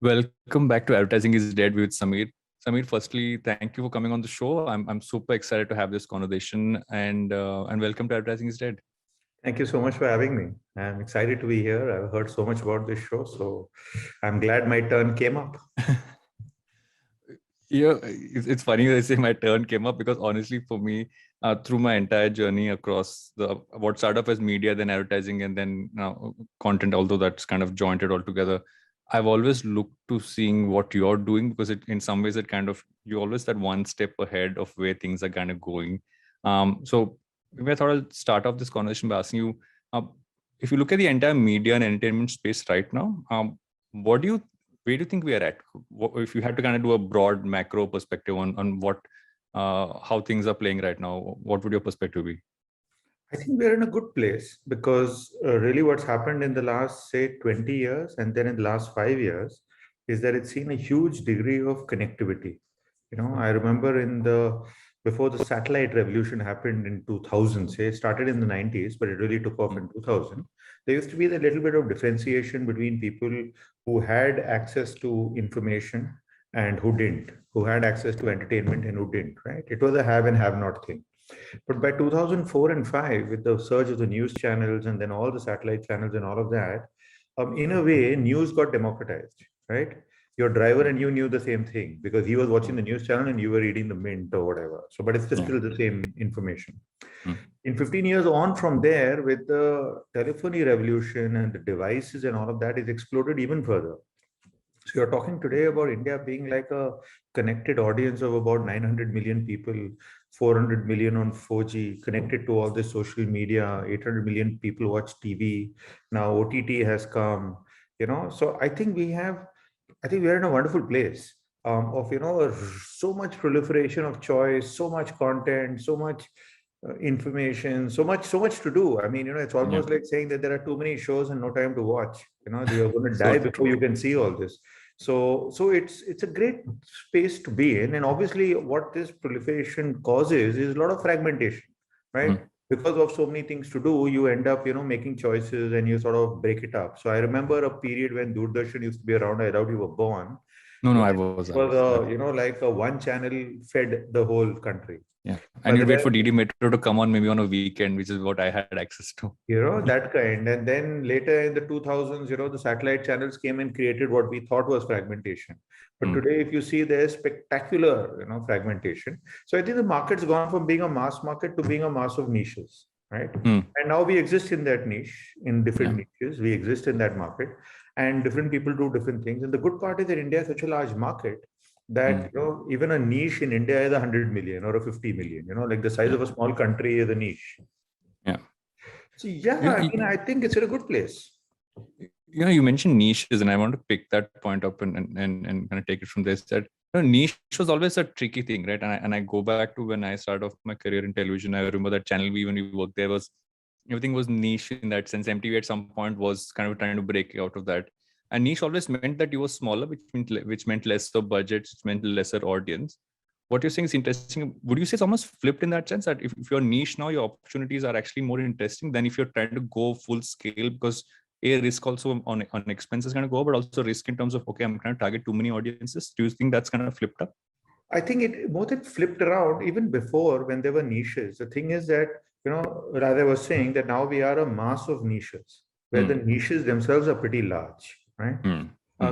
Welcome back to Advertising is Dead with Sameer. Sameer, firstly, thank you for coming on the show. I'm super excited to have this conversation and welcome to Advertising is Dead. Thank you so much for having me. I'm excited to be here. I've heard so much about this show, so I'm glad my turn came up. Yeah, it's funny that I say my turn came up because honestly, for me, through my entire journey across what started off as media, then advertising, and then content, although that's kind of jointed all together, I've always looked to seeing what you're doing because in some ways it kind of you always that one step ahead of where things are kind of going. So maybe I thought I'll start off this conversation by asking you, if you look at the entire media and entertainment space right now, what do you where do you think we are at? If you had to kind of do a broad macro perspective on what how things are playing right now, what would your perspective be? I think we're in a good place because really what's happened in the last, say, 20 years and then in the last 5 years is that it's seen a huge degree of connectivity. I remember before the satellite revolution happened in 2000, say, it started in the 90s, but it really took off in 2000. There used to be a little bit of differentiation between people who had access to information and who didn't, who had access to entertainment and who didn't, right? It was a have and have not thing. But by 2004 and 5, with the surge of the news channels and then all the satellite channels and all of that, in a way, news got democratized, right? Your driver and you knew the same thing because he was watching the news channel and you were reading the Mint or whatever. So, but it's just still the same information. In 15 years on from there, with the telephony revolution and the devices and all of that, it's exploded even further. So you're talking today about India being like a connected audience of about 900 million people, 400 million on 4G, connected to all this social media, 800 million people watch TV. Now OTT has come, So I think we're in a wonderful place of, so much proliferation of choice, so much content, so much information, so much to do. I mean, it's almost like saying that there are too many shows and no time to watch. You're going to die before you can see all this. So it's a great space to be in. And obviously what this proliferation causes is a lot of fragmentation, right? Because of so many things to do, you end up, making choices and you sort of break it up. So I remember a period when Doordarshan used to be around. I doubt you were born. No, I was. It was, like a one channel fed the whole country. Yeah. And you'd wait for DD Metro to come on maybe on a weekend, which is what I had access to. That kind. And then later in the 2000s, the satellite channels came and created what we thought was fragmentation. But today, if you see, there's spectacular, fragmentation. So I think the market's gone from being a mass market to being a mass of niches, right? And now we exist in that niche, in different niches. We exist in that market and different people do different things. And the good part is that India is such a large market that even a niche in India is 100 million or a 50 million, like the size of a small country is a niche. So I think it's in a good place. You mentioned niches, and I want to pick that point up and kind of take it from this. That niche was always a tricky thing, right? And I go back to when I started off my career in television. I remember that Channel V, when we worked there, was everything was niche in that sense. MTV at some point was kind of trying to break out of that. And niche always meant that you were smaller, which meant lesser budgets, which meant lesser audience. What you're saying is interesting. Would you say it's almost flipped in that sense that if you're niche now, your opportunities are actually more interesting than if you're trying to go full scale, because risk also on expenses going to go, but also risk in terms of, okay, I'm trying to target too many audiences. Do you think that's kind of flipped up? I think it more than flipped around even before when there were niches. The thing is that, Radha was saying that now we are a mass of niches where the niches themselves are pretty large, right?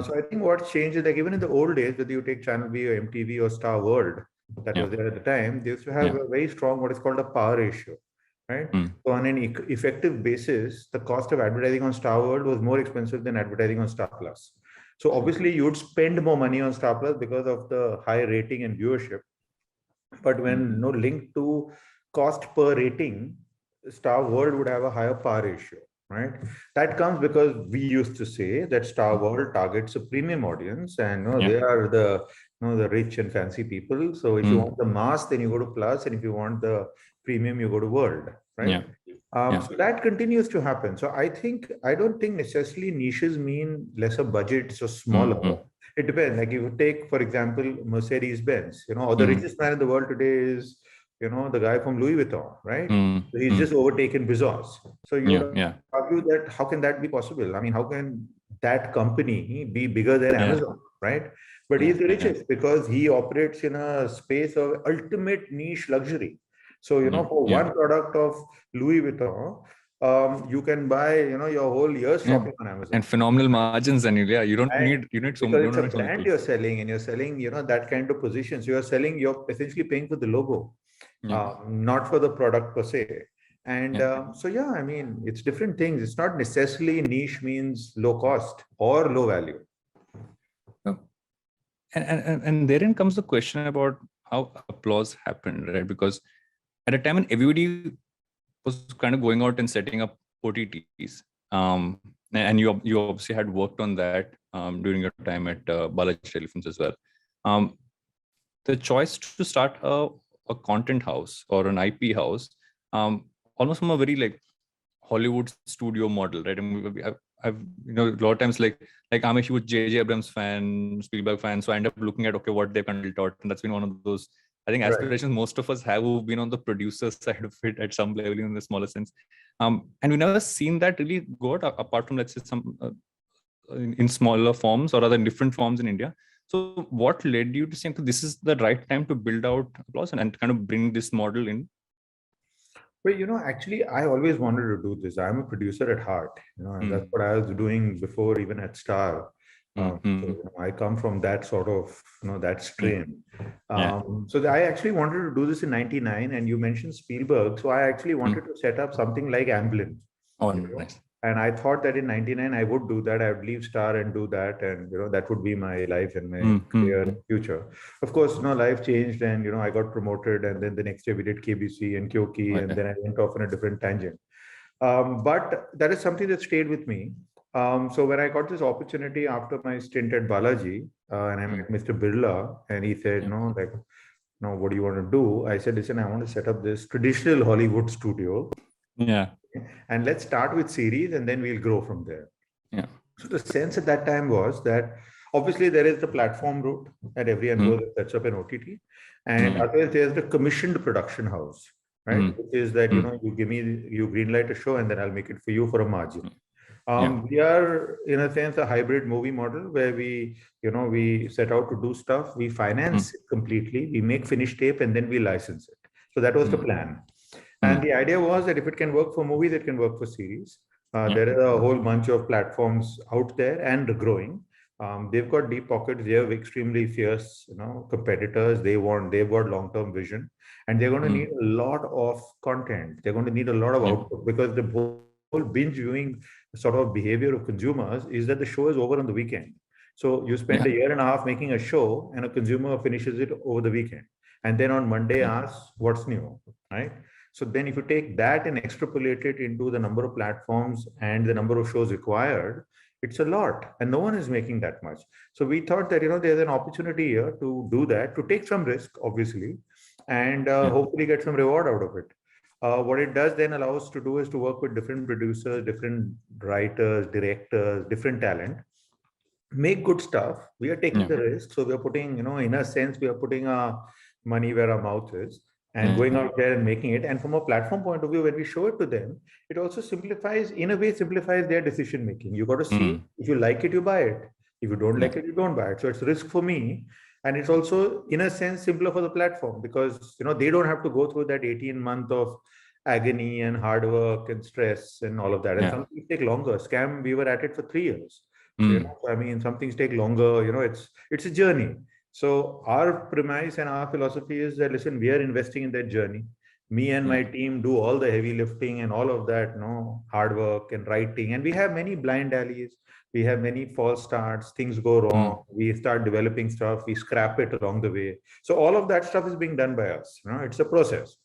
So I think what's changed is like even in the old days, whether you take Channel V or MTV or Star World, that was there at the time, they used to have a very strong what is called a power ratio, right? So on an effective basis, the cost of advertising on Star World was more expensive than advertising on Star Plus. So obviously you would spend more money on Star Plus because of the high rating and viewership. But when linked to cost per rating, Star World would have a higher power ratio, right? That comes because we used to say that Star World targets a premium audience, and they are the rich and fancy people. So if you want the mass, then you go to Plus, and if you want the premium, you go to World, right? So that continues to happen. So I don't think necessarily niches mean lesser budgets or smaller. It depends. Like you take, for example, Mercedes-Benz, or the richest man in the world today is, the guy from Louis Vuitton, right? So he's just overtaken Bezos. So you argue that how can that be possible? I mean, how can that company be bigger than Amazon, right? But he's the richest because he operates in a space of ultimate niche luxury. So, for one product of Louis Vuitton, you can buy, your whole year's shopping on Amazon. And phenomenal margins, and you don't And need so because it's a much. brand you're selling, and you're selling, that kind of position. So you're essentially paying for the logo, not for the product per se. And I mean, it's different things. It's not necessarily niche means low cost or low value. And therein comes the question about how applause happened, right? Because at a time when everybody was kind of going out and setting up OTTs, and you obviously had worked on that during your time at Balaji Telefilms as well. The choice to start a content house or an IP house, almost from a very like Hollywood studio model, right? I mean, I've a lot of times like I'm a huge J.J. Abrams fan, Spielberg fan, so I end up looking at what they've kind of taught, and that's been one of those I think aspirations most of us have who've been on the producer side of it at some level in the smaller sense, and we've never seen that really go out apart from let's say some in smaller forms or other different forms in India. So what led you to think this is the right time to build out applause and kind of bring this model in? Well, actually, I always wanted to do this. I'm a producer at heart, and that's what I was doing before, even at Star. So, I come from that sort of, that strain. So I actually wanted to do this in '99, and you mentioned Spielberg. So I actually wanted to set up something like Amblin. Oh, nice. And I thought that in '99 I would do that. I would leave Star and do that, and that would be my life and my career future. Of course, life changed, and I got promoted, and then the next year we did KBC and Kyoki, and then I went off on a different tangent. But that is something that stayed with me. So when I got this opportunity after my stint at Balaji, and I met Mr. Birla, and he said, what do you want to do? I said, listen, I want to set up this traditional Hollywood studio. And let's start with series, and then we'll grow from there. So the sense at that time was that obviously there is the platform route that everyone goes and sets up an OTT, and otherwise there's the commissioned production house, right? Which is that you greenlight a show, and then I'll make it for you for a margin. We are in a sense a hybrid movie model where we set out to do stuff, we finance it completely, we make finished tape, and then we license it. So that was the plan. And the idea was that if it can work for movies, it can work for series. There is a whole bunch of platforms out there and growing. They've got deep pockets. They have extremely fierce, competitors. They've got long-term vision, and they're going to need a lot of content. They're going to need a lot of output, because the whole binge viewing sort of behavior of consumers is that the show is over on the weekend. So you spend a year and a half making a show, and a consumer finishes it over the weekend, and then on Monday asks what's new, right? So then if you take that and extrapolate it into the number of platforms and the number of shows required, it's a lot, and no one is making that much. So we thought that, there's an opportunity here to do that, to take some risk, obviously, and hopefully get some reward out of it. What it does then allow us to do is to work with different producers, different writers, directors, different talent, make good stuff. We are taking the risk. So we are putting, in a sense, we are putting our money where our mouth is, and going out there and making it. And from a platform point of view, when we show it to them, it also simplifies their decision making. You got to see, if you like it, you buy it. If you don't like it, you don't buy it. So it's risk for me. And it's also, in a sense, simpler for the platform, because they don't have to go through that 18-month of agony and hard work and stress and all of that. And some things take longer. Scam, we were at it for 3 years. So, I mean, some things take longer. It's a journey. So our premise and our philosophy is that, listen, we are investing in that journey. Me and my team do all the heavy lifting and all of that, hard work and writing. And we have many blind alleys. We have many false starts. Things go wrong. We start developing stuff. We scrap it along the way. So all of that stuff is being done by us. It's a process.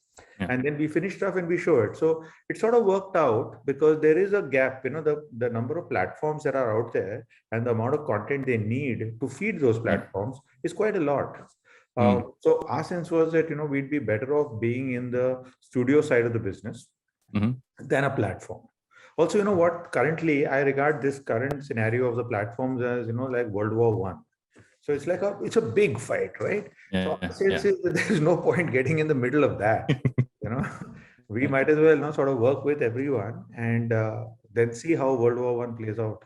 And then we finish stuff and we show it. So it sort of worked out, because there is a gap, the number of platforms that are out there and the amount of content they need to feed those platforms is quite a lot. So our sense was that, we'd be better off being in the studio side of the business than a platform. Also, what, currently I regard this current scenario of the platforms as, like World War I. So it's like it's a big fight, right? So our sense is that there's no point getting in the middle of that. We might as well sort of work with everyone, and then see how World War I plays out.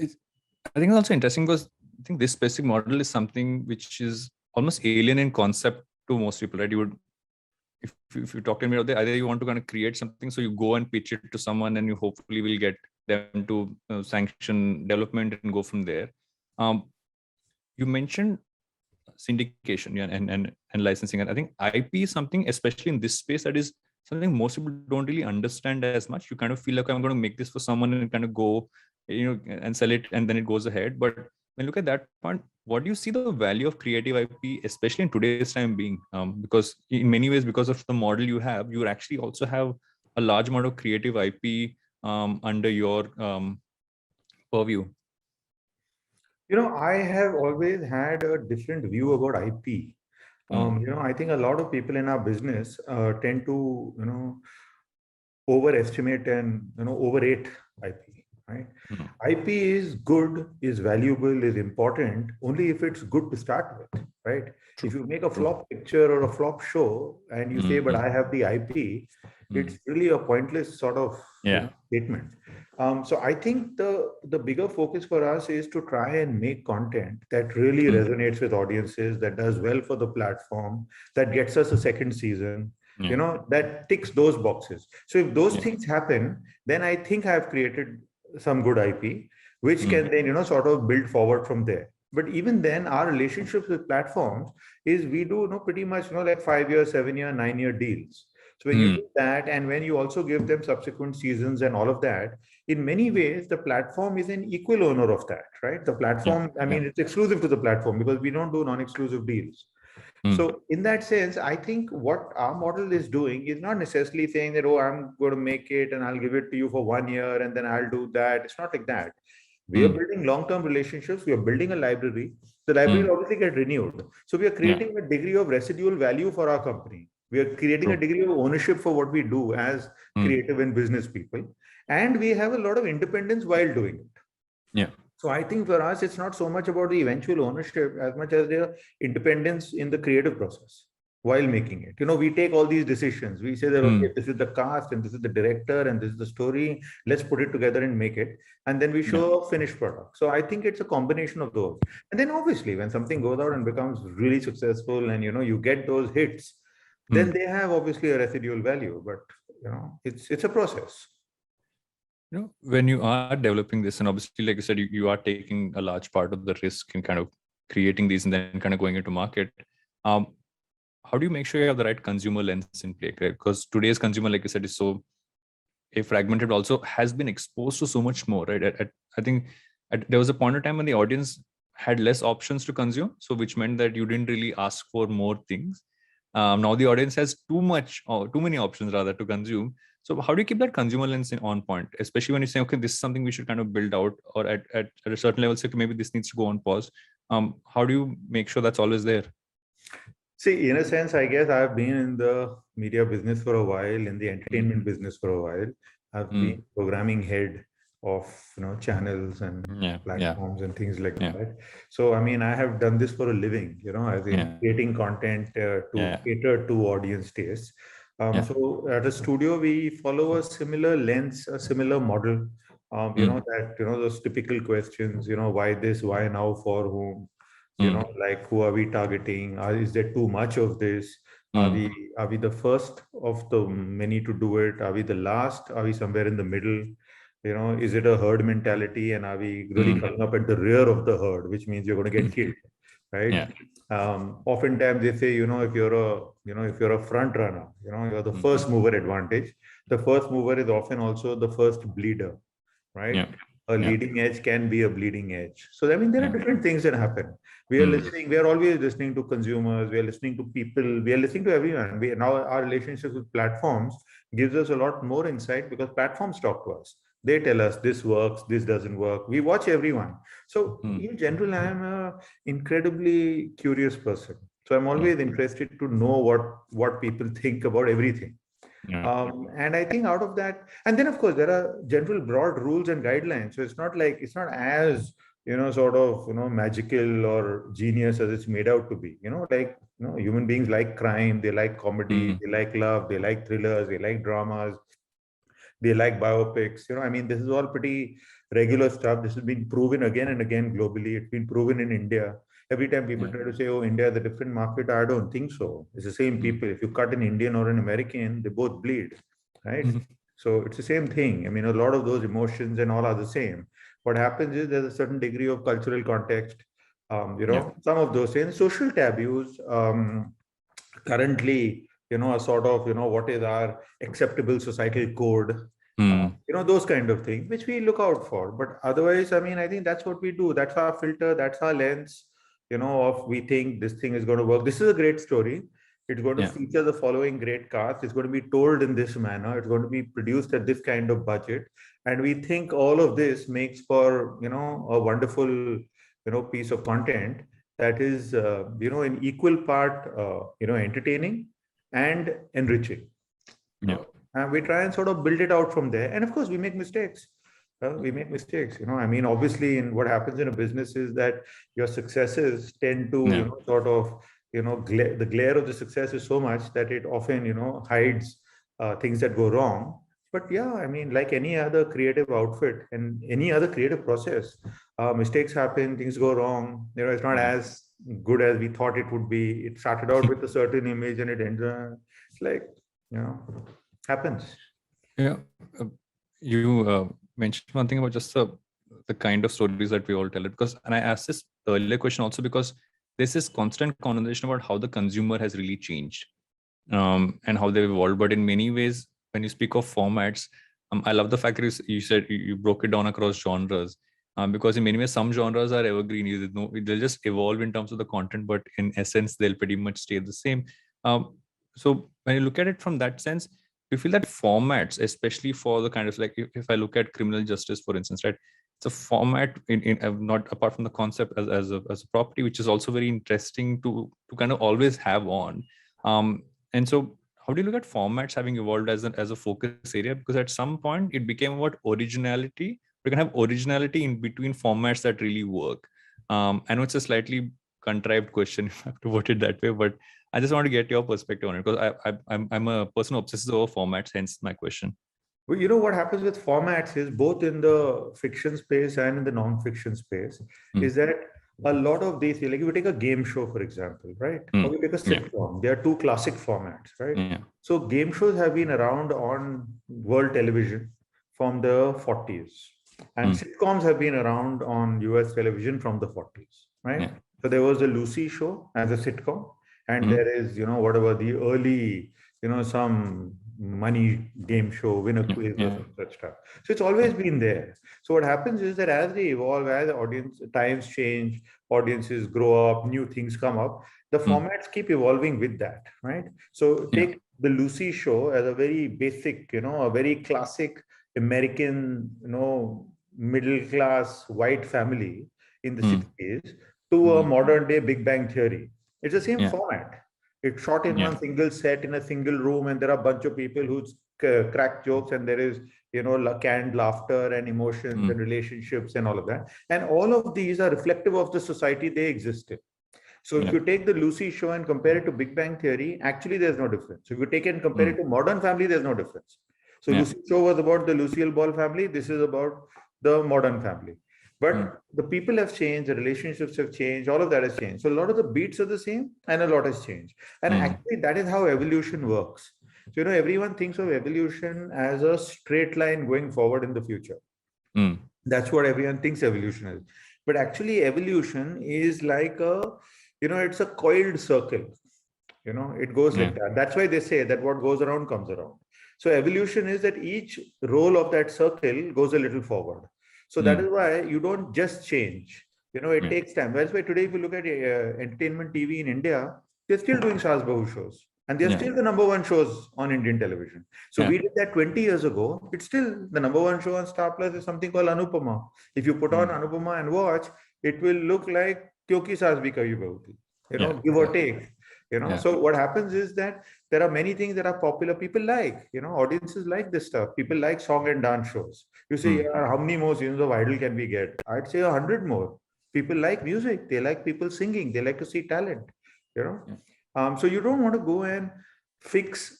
I think it's also interesting because I think this specific model is something which is almost alien in concept to most people, right? You would, if you talk to me about that, either you want to kind of create something, so you go and pitch it to someone, and you hopefully will get them to sanction development and go from there. You mentioned syndication, yeah, and licensing, and I think IP is something, especially in this space, that is something most people don't really understand as much. You kind of feel like, I'm going to make this for someone and kind of go, and sell it, and then it goes ahead. But when you look at that point, what do you see the value of creative IP, especially in today's time, being? Because in many ways, because of the model you have, you actually also have a large amount of creative IP under your purview. I have always had a different view about IP. I think a lot of people in our business tend to, overestimate and overrate IP. Right? IP is good, is valuable, is important only if it's good to start with. Right? True. If you make a flop picture or a flop show and you say, "But I have the IP," it's really a pointless sort of statement. So I think the bigger focus for us is to try and make content that really resonates with audiences, that does well for the platform, that gets us a second season, that ticks those boxes. So if those things happen, then I think I've created some good IP, which can then, sort of build forward from there. But even then, our relationships with platforms is we do pretty much like 5-year, 7-year, 9-year deals. So when you do that, and when you also give them subsequent seasons and all of that, in many ways, the platform is an equal owner of that, right? The platform, I mean, it's exclusive to the platform because we don't do non-exclusive deals. So in that sense, I think what our model is doing is not necessarily saying that, oh, I'm going to make it and I'll give it to you for 1 year and then I'll do that. It's not like that. We are building long-term relationships. We are building a library. The library will obviously get renewed. So we are creating a degree of residual value for our company. We are creating a degree of ownership for what we do as creative and business people. And we have a lot of independence while doing it. Yeah. So I think for us, it's not so much about the eventual ownership as much as the independence in the creative process while making it. We take all these decisions. We say that, okay, this is the cast and this is the director and this is the story. Let's put it together and make it. And then we show a finished product. So I think it's a combination of those. And then obviously when something goes out and becomes really successful and, you get those hits, then they have obviously a residual value, but, it's a process. When you are developing this, and obviously, like you said, you are taking a large part of the risk in kind of creating these and then kind of going into market. How do you make sure you have the right consumer lens in play? Right? Because today's consumer, like you said, is so fragmented, also has been exposed to so much more, right? I think there was a point of time when the audience had less options to consume, so which meant that you didn't really ask for more things. Now the audience has too many options rather to consume. So how do you keep that consumer lens on point, especially when you say, okay, this is something we should kind of build out, or at a certain level, say, okay, maybe this needs to go on pause. How do you make sure that's always there? See, in a sense, I guess I've been in the media business for a while, in the entertainment business for a while. I've been programming head of channels and platforms and things like that. So I mean, I have done this for a living, as in creating content to cater to audience tastes. So at a studio, we follow a similar lens, a similar model. That those typical questions. Why this? Why now? For whom? Like, who are we targeting? Is there too much of this? Are we the first of the many to do it? Are we the last? Are we somewhere in the middle? Is it a herd mentality? And are we really coming up at the rear of the herd, which means you're going to get killed, right? Oftentimes they say, if you're a front runner, you're the first mover advantage. The first mover is often also the first bleeder, right? A leading edge can be a bleeding edge. So I mean, there are different things that happen. We are listening. We are always listening to consumers. We are listening to people. We are listening to everyone. Now our relationships with platforms gives us a lot more insight because platforms talk to us. They tell us this works, this doesn't work. We watch everyone. So in general, I am an incredibly curious person. So I'm always interested to know what people think about everything. And I think out of that, and then of course there are general broad rules and guidelines. So it's not as sort of magical or genius as it's made out to be. Human beings like crime, they like comedy, they like love, they like thrillers, they like dramas, they like biopics. I mean, this is all pretty regular stuff. This has been proven again and again globally. It's been proven in India. Every time people try to say, oh, India is a different market, I don't think so. It's the same people. If you cut an Indian or an American, they both bleed, right? So it's the same thing. I mean, a lot of those emotions and all are the same. What happens is there's a certain degree of cultural context, some of those things, social taboos, currently, a sort of, what is our acceptable societal code, those kind of things, which we look out for. But otherwise, I mean, I think that's what we do. That's our filter, that's our lens, of we think this thing is going to work. This is a great story. It's going to feature the following great cast. It's going to be told in this manner. It's going to be produced at this kind of budget. And we think all of this makes for, a wonderful, piece of content that is, in equal part, entertaining and enriching. And we try and sort of build it out from there. And of course, we make mistakes. We make mistakes. I mean, obviously, in what happens in a business is that your successes tend to, sort of, the glare of the success is so much that it often, hides things that go wrong. But yeah, I mean, like any other creative outfit and any other creative process, mistakes happen, things go wrong. It's not as good as we thought it would be. It started out with a certain image and it ends. It's like, happens. Yeah. You mentioned one thing about just the kind of stories that we all tell it, because, and I asked this earlier question also because this is constant conversation about how the consumer has really changed and how they've evolved. But in many ways, when you speak of formats, I love the fact that you said you broke it down across genres, because in many ways, some genres are evergreen. They'll just evolve in terms of the content, but in essence, they'll pretty much stay the same. So when you look at it from that sense, you feel that formats, especially for the kind of like, if I look at criminal justice, for instance, right? It's a format in not apart from the concept as a property, which is also very interesting to kind of always have on. And so how do you look at formats having evolved as a focus area? Because at some point it became about originality. We can have originality in between formats that really work. I know it's a slightly contrived question if I have to put it that way, but I just want to get your perspective on it because I'm a person who obsesses over formats, hence my question. Well, what happens with formats is both in the fiction space and in the non-fiction space is that a lot of these, like if you take a game show, for example, right? Or you take a sitcom, there are two classic formats, right? So game shows have been around on world television from the 40s. And sitcoms have been around on US television from the 40s, right? So there was the Lucy show as a sitcom. And there is, whatever the early, some money game show, win a quiz or some such stuff. So it's always been there. So what happens is that as they evolve, as the audience times change, audiences grow up, new things come up, the formats keep evolving with that, right? So take the Lucy show as a very basic, a very classic American, middle class white family in the 60s to a modern day Big Bang Theory. It's the same format. It's shot in one single set in a single room, and there are a bunch of people who crack jokes, and there is, canned laughter and emotions and relationships and all of that. And all of these are reflective of the society they exist in. So if you take the Lucy show and compare it to Big Bang Theory, actually there's no difference. So if you take it and compare it to Modern Family, there's no difference. So Lucy show was about the Lucille Ball family. This is about the Modern Family. But the people have changed, the relationships have changed, all of that has changed. So a lot of the beats are the same and a lot has changed. And actually that is how evolution works. So, everyone thinks of evolution as a straight line going forward in the future. That's what everyone thinks evolution is. But actually evolution is like it's a coiled circle. It goes like that. That's why they say that what goes around comes around. So evolution is that each roll of that circle goes a little forward. So that is why you don't just change. It takes time. That's why today, if you look at entertainment TV in India, they're still doing Saas Bahu shows. And they're still the number one shows on Indian television. So we did that 20 years ago. It's still the number one show on Star Plus is something called Anupama. If you put on Anupama and watch, it will look like Kyoki Saas Bhi Kabhi Bahu Thi, give or take. So what happens is that there are many things that are popular. People like, audiences like this stuff. People like song and dance shows. You say, how many more seasons of Idol can we get? I'd say 100 more. People like music. They like people singing. They like to see talent, So you don't want to go and fix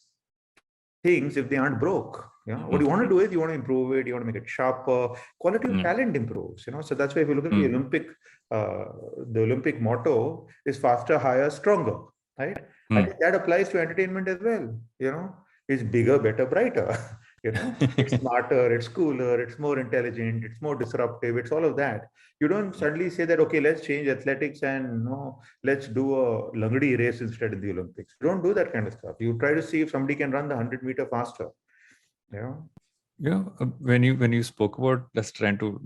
things if they aren't broke. What you want to do is you want to improve it, you want to make it sharper, quality of talent improves, so that's why if you look at the Olympic motto is faster, higher, stronger, right? I think that applies to entertainment as well. It's bigger, better, brighter. It's smarter, it's cooler, it's more intelligent, it's more disruptive, it's all of that. You don't suddenly say that, okay, let's change athletics and let's do a Langdi race instead in the Olympics. You don't do that kind of stuff. You try to see if somebody can run the 100-meter faster. When you spoke about let's trying to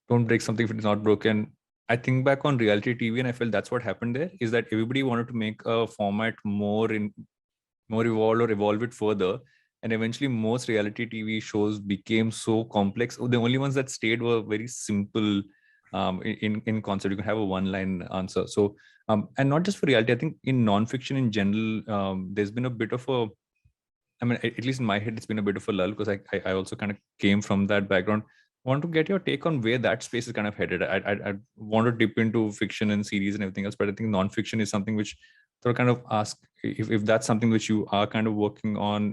don't break something if it's not broken, I think back on reality TV and I felt that's what happened there, is that everybody wanted to make a format more evolved or evolve it further. And eventually most reality TV shows became so complex. The only ones that stayed were very simple in concept. You can have a one-line answer. So, and not just for reality, I think in non-fiction in general, there's been a bit of a, I mean, at least in my head, it's been a bit of a lull because I also kind of came from that background. I want to get your take on where that space is kind of headed. I want to dip into fiction and series and everything else, but I think non-fiction is something which sort of kind of ask if that's something which you are kind of working on,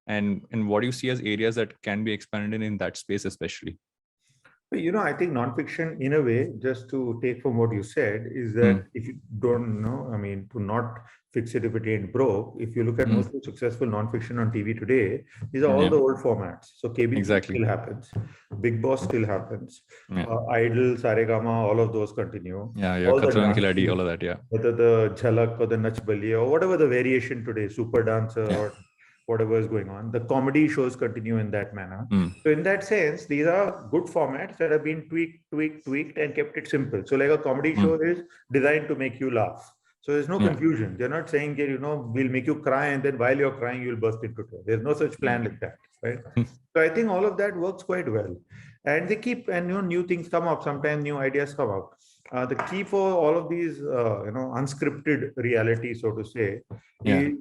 and what do you see as areas that can be expanded in that space especially? I think nonfiction, in a way, just to take from what you said, is that if you don't know, I mean, to not fix it if it ain't broke. If you look at most successful nonfiction on TV today, these are all the old formats. So KBC still happens, Big Boss still happens, Idol, Saregama, all of those continue. All of that, whether the Jhalak or the Nach Baliye or whatever the variation today, Super Dancer or whatever is going on. The comedy shows continue in that manner. So in that sense, these are good formats that have been tweaked and kept it simple. So like a comedy show is designed to make you laugh. So there's no confusion. They're not saying, we'll make you cry and then while you're crying, you'll burst into tears. There's no such plan like that, right? So I think all of that works quite well. And they keep, and new things come up. Sometimes new ideas come up. The key for all of these, unscripted reality, so to say, is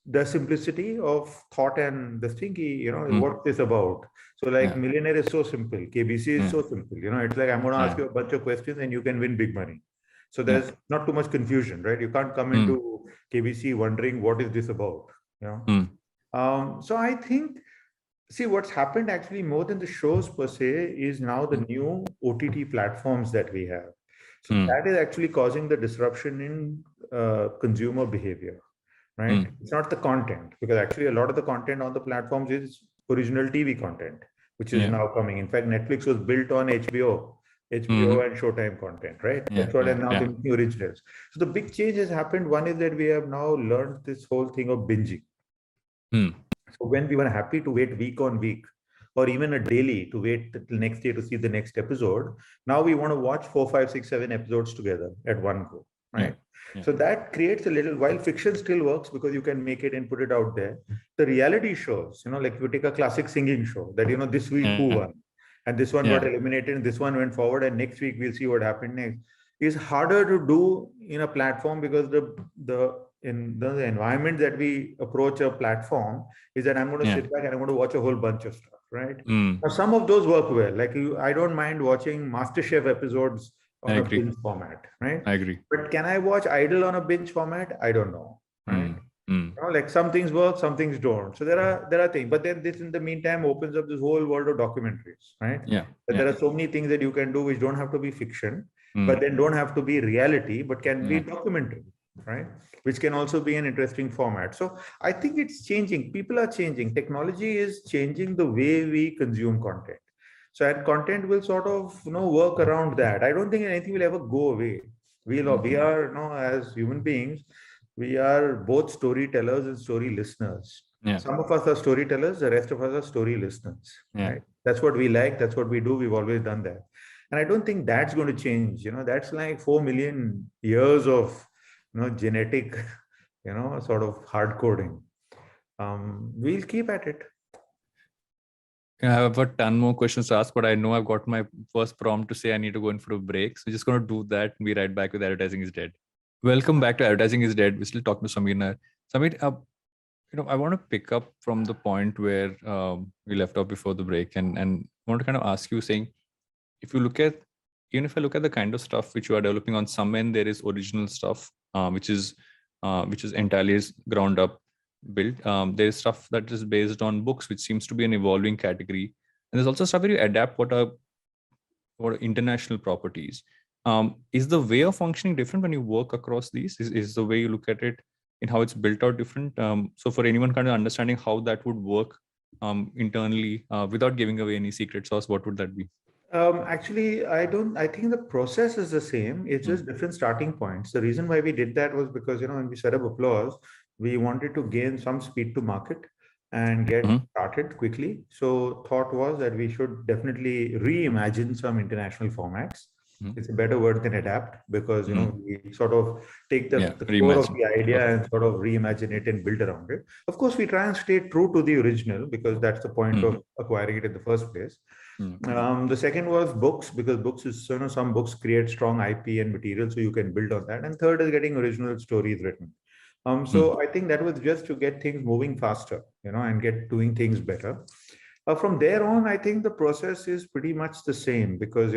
the simplicity of thought and the thingy, what this about. So like Millionaire is so simple. KBC is so simple. It's like, I'm going to ask you a bunch of questions and you can win big money. So there's not too much confusion, right? You can't come into KBC wondering what is this about, So I think, see, what's happened actually more than the shows per se is now the new OTT platforms that we have. So that is actually causing the disruption in consumer behavior. Right? It's not the content, because actually a lot of the content on the platforms is original TV content, which is now coming. In fact, Netflix was built on HBO and Showtime content, right? That's what, and now the new originals. So the big change has happened. One is that we have now learned this whole thing of binging. So when we were happy to wait week on week, or even a daily to wait till next day to see the next episode, now we want to watch 4, 5, 6, 7 episodes together at one go, right? So that creates a little, while fiction still works because you can make it and put it out there, the reality shows, like you take a classic singing show that, this week who won, and this one got eliminated and this one went forward and next week we'll see what happened next, is harder to do in a platform because in the environment that we approach a platform is that I'm going to sit back and I'm going to watch a whole bunch of stuff, right? Now, some of those work well. Like I don't mind watching MasterChef episodes on a binge format, right? I agree. But can I watch Idol on a binge format? I don't know, right? Like some things work, some things don't. So there are things, but then this in the meantime opens up this whole world of documentaries, right? There are so many things that you can do which don't have to be fiction, but then don't have to be reality, but can be documentary, right? Which can also be an interesting format. So I think it's changing. People are changing. Technology is changing the way we consume content. So and content will sort of work around that. I don't think anything will ever go away. We are as human beings, we are both storytellers and story listeners. Some of us are storytellers, the rest of us are story listeners. Right? That's what we like, that's what we do. We've always done that. And I don't think that's going to change. That's like 4 million years of genetic, sort of hard coding. We'll keep at it. I have a ton more questions to ask, but I know I've got my first prompt to say I need to go in for a break. So just going to do that and be right back with Advertising is Dead. Welcome back to Advertising is Dead. We're still talking to Sameer Nair. Sameer, I want to pick up from the point where we left off before the break and want to kind of ask you, saying, if you look at, even if I look at the kind of stuff which you are developing on some end, there is original stuff, which is entirely ground up. built. There's stuff that is based on books, which seems to be an evolving category. And there's also stuff where you adapt what are international properties. Is the way of functioning different when you work across these? Is the way you look at it and how it's built out different? So for anyone kind of understanding how that would work internally, without giving away any secret sauce, what would that be? Actually, I don't. I think the process is the same. It's just different starting points. The reason why we did that was because when we set up Applause, we wanted to gain some speed to market and get started quickly. So thought was that we should definitely reimagine some international formats. It's a better word than adapt, because we sort of take the core of the idea and sort of reimagine it and build around it. Of course, we try and stay true to the original, because that's the point of acquiring it in the first place. The second was books, because books is, some books create strong IP and material, so you can build on that. And third is getting original stories written. So I think that was just to get things moving faster, and get doing things better. From there on, I think the process is pretty much the same, because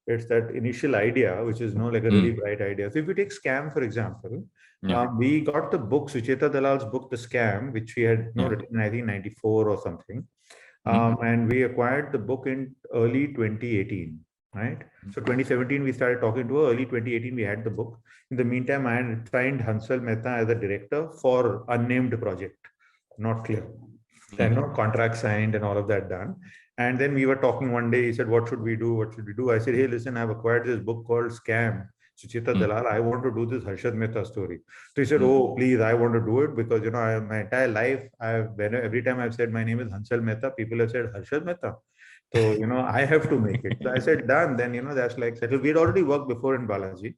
it's that initial idea, which is like a really bright idea. So if you take Scam, for example, we got the book, Sucheta Dalal's book, The Scam, which we had written in, I think, 94 or something. And we acquired the book in early 2018, right? So 2017, we started talking to her. Early 2018, we had the book. In the meantime, I had signed Hansal Mehta as a director for unnamed project, not clear. And contract signed and all of that done. And then we were talking one day. He said, "What should we do? What should we do?" I said, "Hey, listen, I've acquired this book called Scam, Sucheta Dalal. I want to do this Harshad Mehta story." So he said, "Oh, please, I want to do it, because my entire life, every time I've said my name is Hansal Mehta, people have said Harshad Mehta. So I have to make it." So I said, "Done." Then that's like settled. We'd already worked before in Balaji,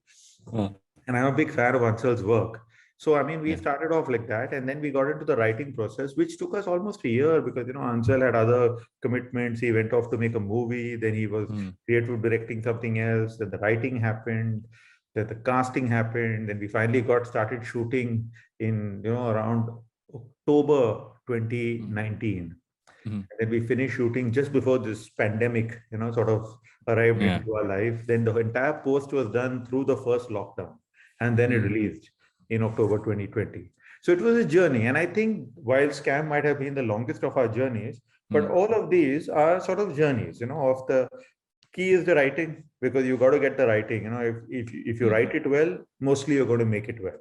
and I'm a big fan of Hansal's work. So, I mean, we started off like that, and then we got into the writing process, which took us almost a year, because, Hansal had other commitments. He went off to make a movie. Then he was creative directing something else. Then the writing happened. Then the casting happened. Then we finally started shooting in, around October 2019. And then we finished shooting just before this pandemic, sort of arrived into our life. Then the entire post was done through the first lockdown, and then it released in October 2020. So it was a journey. And I think while Scam might have been the longest of our journeys, but all of these are sort of journeys, of the key is the writing, because you got to get the writing. If you write it well, mostly you're going to make it well,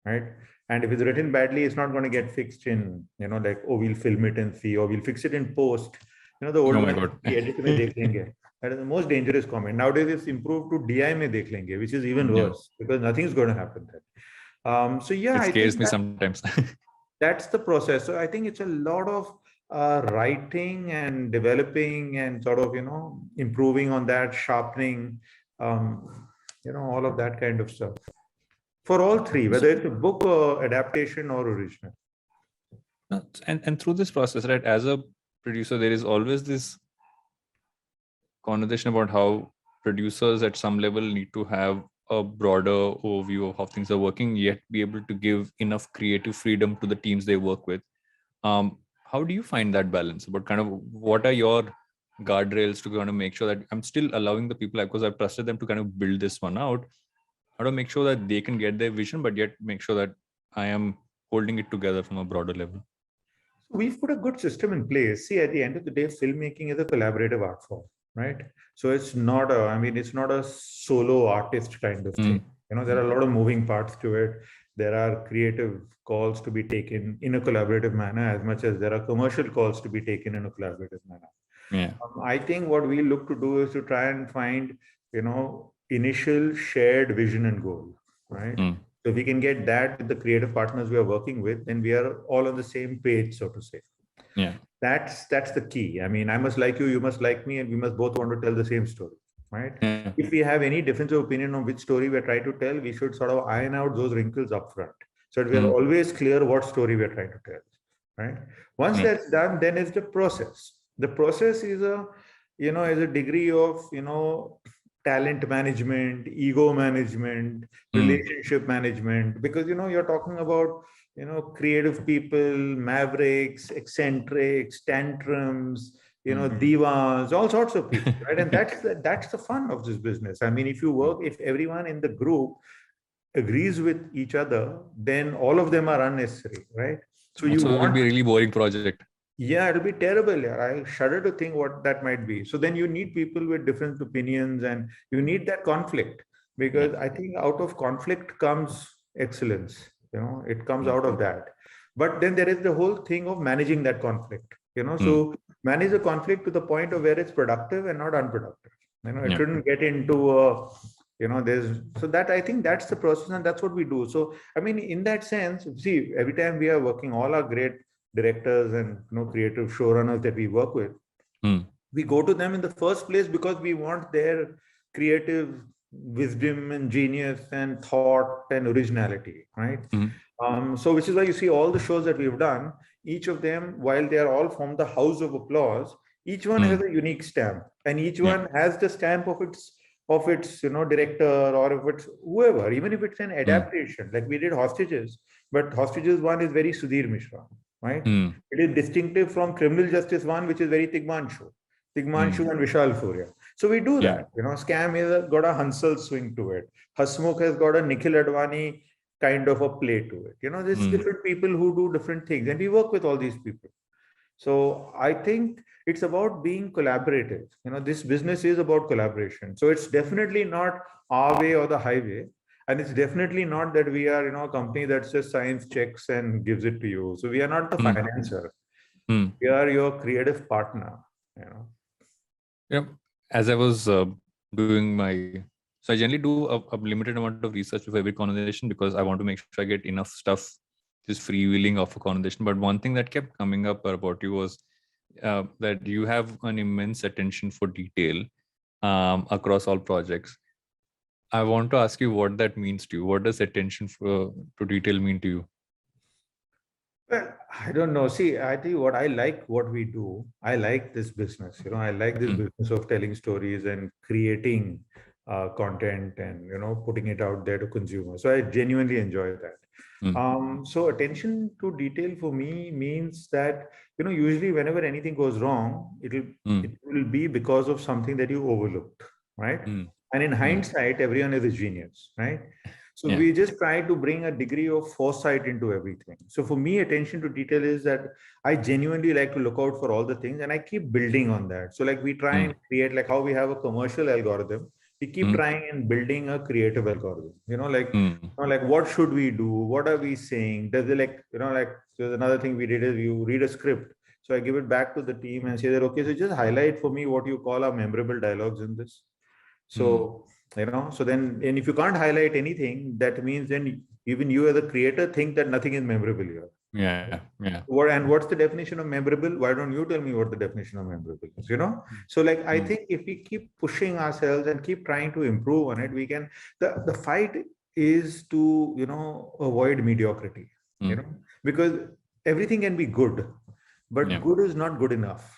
right? And if it's written badly, it's not going to get fixed in, like, oh, we'll film it and see, or we'll fix it in post. The old edit mein dekh lenge. That is the most dangerous comment. Nowadays, it's improved to DI mein dekh lenge, which is even worse, because nothing's going to happen there. So yeah, it scares me sometimes. That's the process. So I think it's a lot of writing and developing and sort of improving on that, sharpening, all of that kind of stuff. For all three, whether it's a book or adaptation or original. And through this process, right, as a producer, there is always this conversation about how producers at some level need to have a broader overview of how things are working, yet be able to give enough creative freedom to the teams they work with. How do you find that balance? About kind of what are your guardrails to kind of make sure that I'm still allowing the people, because I've trusted them to kind of build this one out, how to make sure that they can get their vision, but yet make sure that I am holding it together from a broader level? We've put a good system in place. See, at the end of the day, filmmaking is a collaborative art form, right? So it's not a solo artist kind of thing. There are a lot of moving parts to it. There are creative calls to be taken in a collaborative manner, as much as there are commercial calls to be taken in a collaborative manner. I think what we look to do is to try and find, initial shared vision and goal, right? So if we can get that with the creative partners we are working with, then we are all on the same page, so to say. That's the key. I mean, I must like you, you must like me, and we must both want to tell the same story, right? If we have any difference of opinion on which story we're trying to tell, we should sort of iron out those wrinkles up front, so that we are always clear what story we're trying to tell, right? Once that's done, then it's the process. The process is a degree of, talent management, ego management, relationship management, because, you're talking about, creative people, mavericks, eccentrics, tantrums, divas, all sorts of people, right? And that's the fun of this business. I mean, if everyone in the group agrees with each other, then all of them are unnecessary, right? So you So it will want, be a really boring project. yeah, it'll be terrible. Yeah, I shudder to think what that might be. So then you need people with different opinions, and you need that conflict, Yeah. because I think out of conflict comes excellence. It comes out of that. But then there is the whole thing of managing that conflict. So manage the conflict to the point of where it's productive and not unproductive. It Yeah. shouldn't get into there's so that I think that's the process, and that's what we do. So I mean, in that sense, see, every time we are working, all our great directors and creative showrunners that we work with, we go to them in the first place because we want their creative wisdom and genius and thought and originality, right? So which is why you see all the shows that we've done, each of them, while they are all from the house of applause, each one has a unique stamp, and each one has the stamp of its director, or if it's whoever, even if it's an adaptation, like we did Hostages, but Hostages one is very Sudhir Mishra, right? It is distinctive from Criminal Justice one, which is very Tigmanshu and Vishal Surya. So we do that. Scam has got a Hansel swing to it. Hasmukh has got a Nikhil Advani kind of a play to it. There's different people who do different things, and we work with all these people. So I think it's about being collaborative. This business is about collaboration. So it's definitely not our way or the highway. And it's definitely not that we are, a company that just signs checks and gives it to you. So we are not the financer. We are your creative partner. Yeah. As I was doing so I generally do a limited amount of research for every conversation, because I want to make sure I get enough stuff, just freewheeling of a conversation. But one thing that kept coming up about you was that you have an immense attention for detail across all projects. I want to ask you what that means to you. What does attention to detail mean to you? Well, I don't know. See, I tell you what, I like what we do. I like this business. I like this business of telling stories and creating content and, putting it out there to consumers. So I genuinely enjoy that. So attention to detail for me means that, usually whenever anything goes wrong, it will be because of something that you overlooked, right? And in hindsight, everyone is a genius, right? So we just try to bring a degree of foresight into everything. So for me, attention to detail is that I genuinely like to look out for all the things, and I keep building on that. So like we try and create, like how we have a commercial algorithm, we keep trying and building a creative algorithm. Like what should we do? What are we saying? Does it like so another thing we did is you read a script. So I give it back to the team and say that, okay, so just highlight for me what you call our memorable dialogues in this. So, so then, and if you can't highlight anything, that means then even you as a creator think that nothing is memorable here. Yeah. What's the definition of memorable? Why don't you tell me what the definition of memorable is? So like, I think if we keep pushing ourselves and keep trying to improve on it, we can, the fight is to, avoid mediocrity, because everything can be good, but good is not good enough.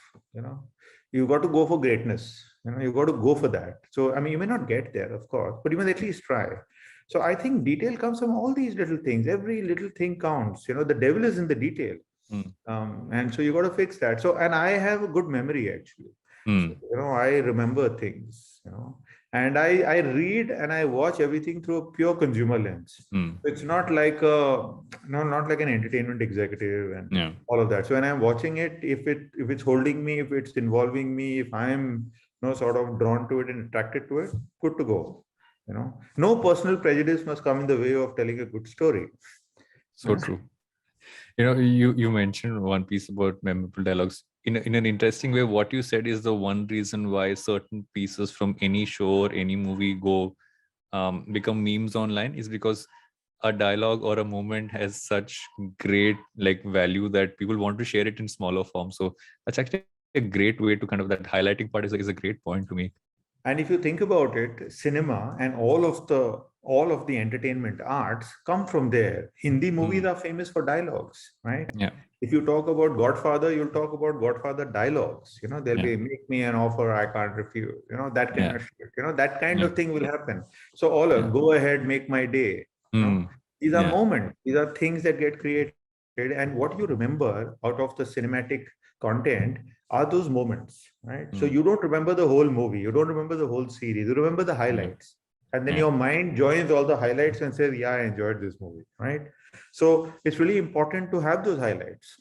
You've got to go for greatness. You've got to go for that. So, I mean, you may not get there, of course, but you must at least try. So I think detail comes from all these little things. Every little thing counts. The devil is in the detail. And so you got to fix that. So, and I have a good memory actually. So, I remember things, and I read and I watch everything through a pure consumer lens. It's not like not like an entertainment executive and all of that. So when I'm watching it, if it's holding me, if it's involving me, if I'm sort of drawn to it and attracted to it, good to go. No personal prejudice must come in the way of telling a good story. So true. You mentioned one piece about memorable dialogues. In an interesting way, what you said is the one reason why certain pieces from any show or any movie become memes online, is because a dialogue or a moment has such great value that people want to share it in smaller form. So that's actually a great way to kind of, that highlighting part is a great point to make. And if you think about it, cinema and all of the entertainment arts come from there. Hindi movies are famous for dialogues, right? Yeah. If you talk about Godfather, you'll talk about Godfather dialogues. There'll be make me an offer I can't refuse. That kind of shit. That kind of thing will happen. So go ahead, make my day. These are moments. These are things that get created, and what you remember out of the cinematic content are those moments, right? So you don't remember the whole movie, you don't remember the whole series, you remember the highlights. And then your mind joins all the highlights and says, yeah, I enjoyed this movie, right? So it's really important to have those highlights,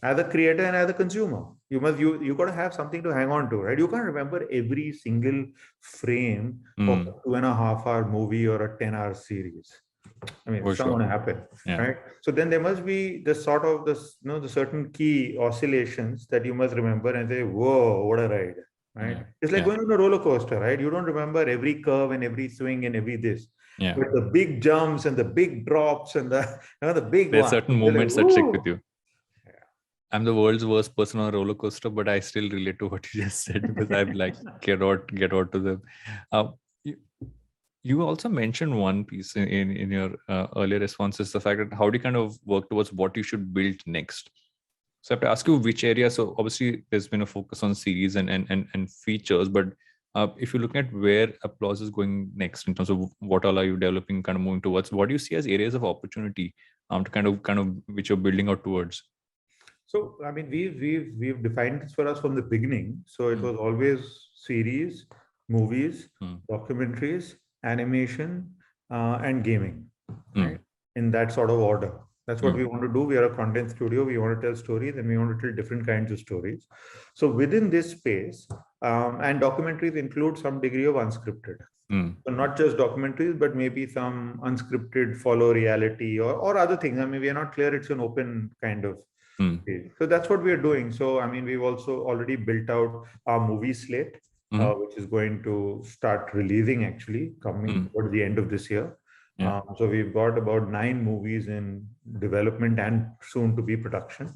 as a creator and as a consumer. You got to have something to hang on to, right? You can't remember every single frame of a 2.5-hour movie or a 10-hour series. I mean, it's not going to happen, right? So then there must be the sort of the certain key oscillations that you must remember and say, whoa, what a ride, right? It's like going on a roller coaster, right? You don't remember every curve and every swing and every this. But the big jumps and the big drops and the big There's certain moments that stick with you. I'm the world's worst person on a roller coaster, but I still relate to what you just said because I'm like, get out to them. You also mentioned one piece in your earlier responses, the fact that how do you kind of work towards what you should build next? So I have to ask you which area. So obviously there's been a focus on series and features, but if you're looking at where Applause is going next in terms of what all are you developing, kind of moving towards, what do you see as areas of opportunity to kind of which you're building out towards? So I mean, we've defined this for us from the beginning. So it was always series, movies, documentaries, animation, and gaming, right? In that sort of order. That's what we want to do. We are a content studio. We want to tell stories, and we want to tell different kinds of stories. So within this space, and documentaries include some degree of unscripted. So not just documentaries, but maybe some unscripted follow reality or other things. I mean, we are not clear. It's an open kind of. So that's what we are doing. So, I mean, we've also already built out our movie slate, which is going to start releasing actually coming towards the end of this year. So we've got about 9 movies in development and soon to be production.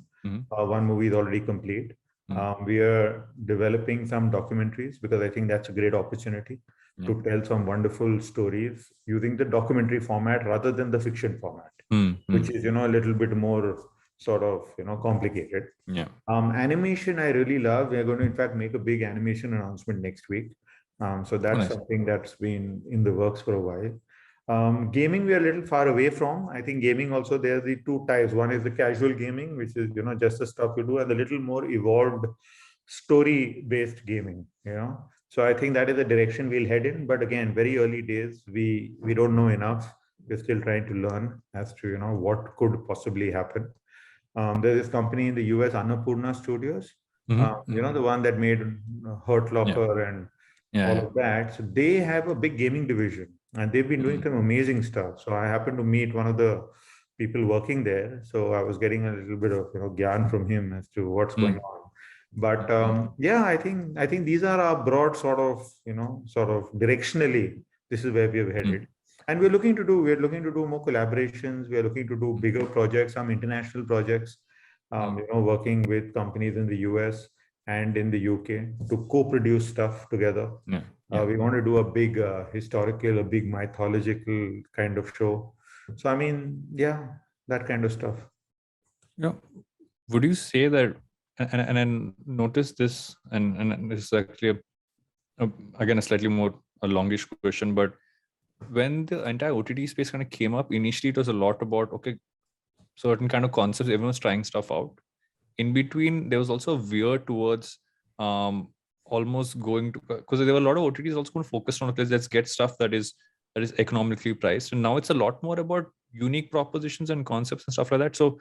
One movie is already complete. We are developing some documentaries because I think that's a great opportunity to tell some wonderful stories using the documentary format rather than the fiction format, which is, a little bit more sort of, complicated. Animation, I really love. We're going to, in fact, make a big animation announcement next week. So that's something that's been in the works for a while. Gaming, we are a little far away from. I think gaming also, there's the 2 types. One is the casual gaming, which is, just the stuff you do, and the little more evolved story-based gaming, So I think that is the direction we'll head in. But again, very early days, we don't know enough. We're still trying to learn as to, what could possibly happen. There's this company in the US, Annapurna Studios, the one that made Hurt Locker and all of that. So they have a big gaming division and they've been doing some amazing stuff. So I happened to meet one of the people working there. So I was getting a little bit of, gyan from him as to what's going on. But I think these are our broad sort of directionally, this is where we have headed. And we're looking to do more collaborations. We're looking to do bigger projects, some international projects, working with companies in the US and in the UK to co-produce stuff together. We want to do a big historical, a big mythological kind of show. So, I mean, that kind of stuff. Would you say that, and I noticed this, and this is actually, again, a slightly more a longish question, but when the entire OTT space kind of came up, initially it was a lot about, certain kind of concepts, everyone's trying stuff out. In between, there was also a veer towards almost going to, because there were a lot of OTTs also going to focus on, let's get stuff that is economically priced. And now it's a lot more about unique propositions and concepts and stuff like that. So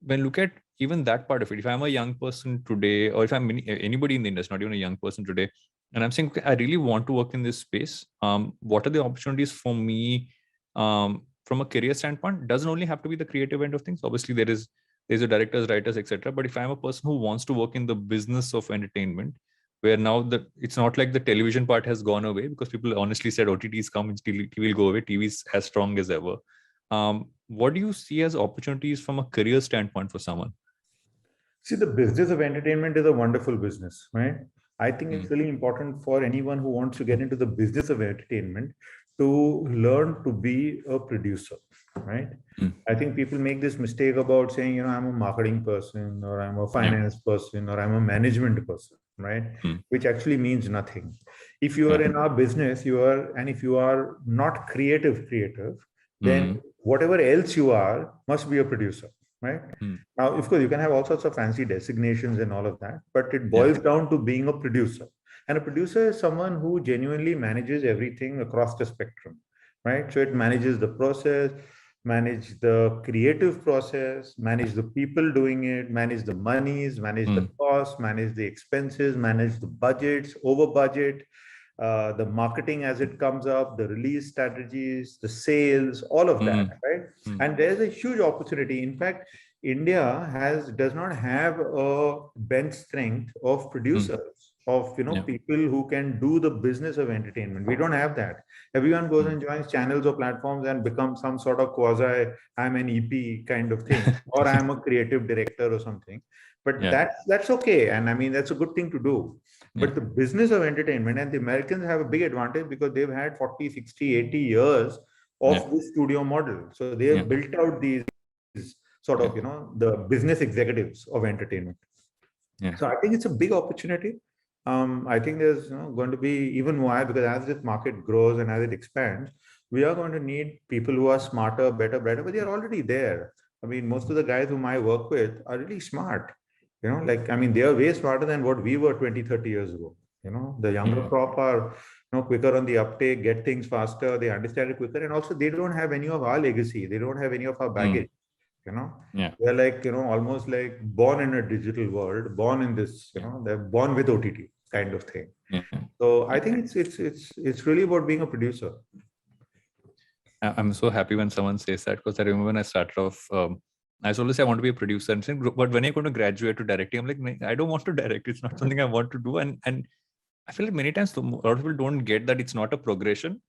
when you look at even that part of it, if I'm a young person today, or if I'm anybody in the industry, not even a young person today, and I'm saying, I really want to work in this space. What are the opportunities for me from a career standpoint? Doesn't only have to be the creative end of things. Obviously, there's a directors, writers, etc. But if I'm a person who wants to work in the business of entertainment, where now it's not like the television part has gone away, because people honestly said OTTs come and TV will go away. TV is as strong as ever. What do you see as opportunities from a career standpoint for someone? See, the business of entertainment is a wonderful business, right? I think it's really important for anyone who wants to get into the business of entertainment to learn to be a producer, right? I think people make this mistake about saying, I'm a marketing person, or I'm a finance person, or I'm a management person, right? Which actually means nothing. If you are in our business, and if you are not creative, then whatever else you are must be a producer, right? Now, of course, you can have all sorts of fancy designations and all of that, but it boils down to being a producer. And a producer is someone who genuinely manages everything across the spectrum, right? So it manages the process, manage the creative process, manage the people doing it, manage the monies, manage the costs, manage the expenses, manage the budgets, over budget, the marketing as it comes up, the release strategies, the sales, all of that, right? And there's a huge opportunity. In fact, India does not have a bench strength of producers, of people who can do the business of entertainment. We don't have that. Everyone goes and joins channels or platforms and becomes some sort of quasi, I'm an EP kind of thing, or I'm a creative director or something. But that's okay. And I mean, that's a good thing to do. But the business of entertainment, and the Americans have a big advantage because they've had 40, 60, 80 years of this studio model. So they have built out these sort of, the business executives of entertainment. So I think it's a big opportunity. I think there's going to be even more, because as this market grows and as it expands, we are going to need people who are smarter, better, but they are already there. I mean, most of the guys whom I work with are really smart. I mean, they are way smarter than what we were 20, 30 years ago. The younger crop are quicker on the uptake, get things faster, they understand it quicker, and also they don't have any of our legacy. They don't have any of our baggage. They're like, almost like born in a digital world, born in this, they're born with OTT kind of thing. So I think it's really about being a producer. I'm so happy when someone says that, because I remember when I started off, I was always say I want to be a producer, and saying, but when you're going to graduate to directing, I'm like, I don't want to direct. It's not something I want to do. And I feel like many times a lot of people don't get that it's not a progression,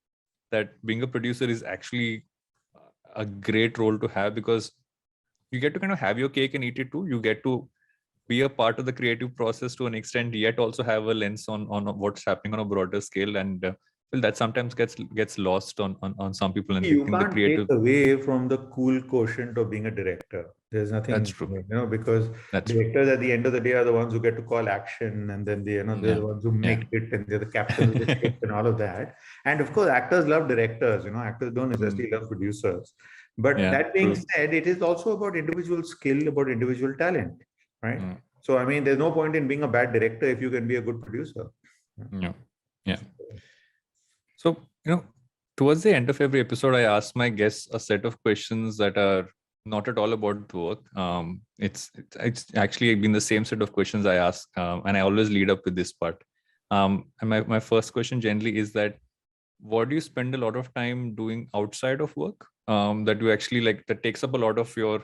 that being a producer is actually a great role to have, because you get to kind of have your cake and eat it too. You get to be a part of the creative process to an extent, yet also have a lens on what's happening on a broader scale. And well, that sometimes gets lost on some people. And You in the can't creative, take away from the cool quotient of being a director. There's nothing, that's true. Because directors at the end of the day are the ones who get to call action, and then they're the ones who make it, and they're the captain of the ship and all of that. And of course, actors love directors. Actors don't necessarily love producers. But that being said, it is also about individual skill, about individual talent, right? So I mean, there's no point in being a bad director if you can be a good producer. Yeah. So towards the end of every episode, I ask my guests a set of questions that are not at all about the work. It's actually been the same set of questions I ask, and I always lead up with this part. And my first question generally is that, what do you spend a lot of time doing outside of work, that you actually like, that takes up a lot of your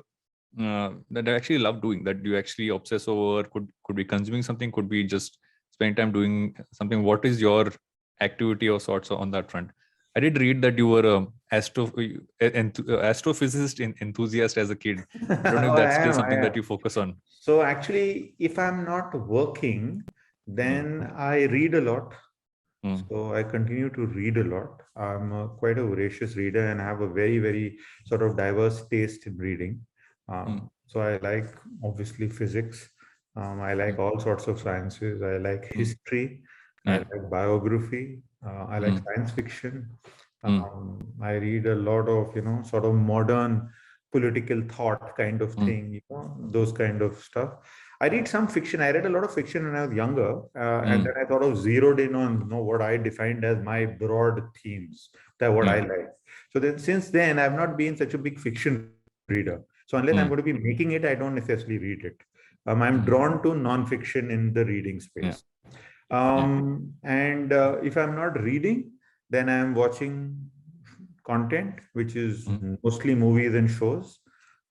that I actually love doing, that you actually obsess over? Could be consuming something, could be just spending time doing something. What is your activity or sorts on that front? I did read that you were an astrophysicist enthusiast as a kid. I don't know if that's still something that you focus on. So actually, if I'm not working, then I read a lot. So I continue to read a lot. I'm quite a voracious reader, and I have a very, very sort of diverse taste in reading. So I like, obviously, physics. I like all sorts of sciences. I like history. I like biography. I like science fiction. I read a lot of, sort of modern political thought kind of thing, those kind of stuff. I read some fiction. I read a lot of fiction when I was younger, and then I thought of zeroed in on what I defined as my broad themes, that what I like. So then, since then, I've not been such a big fiction reader. So unless I'm going to be making it, I don't necessarily read it. I'm drawn to nonfiction in the reading space. And if I'm not reading, then I'm watching content, which is mostly movies and shows.